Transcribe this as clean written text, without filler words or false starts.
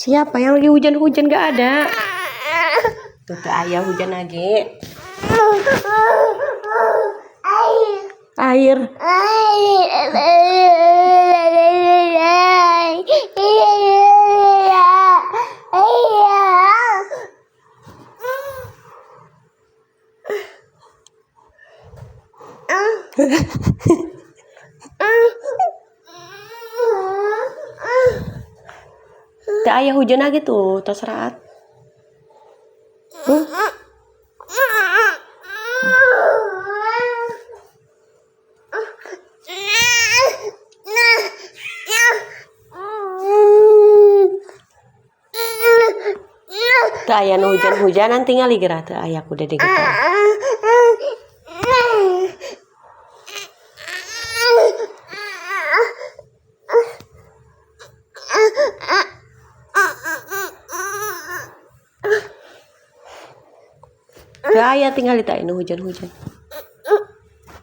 Siapa yang lagi hujan-hujan? Gak ada. Tuh ayah hujan lagi. Air. Tuh ayah hujan lagi tuh, terserah. Tuh ayah nu hujan-hujanan tinggal gerak tuh ayah udah deh gitu. Tuh ayah tinggal itu nu hujan-hujan.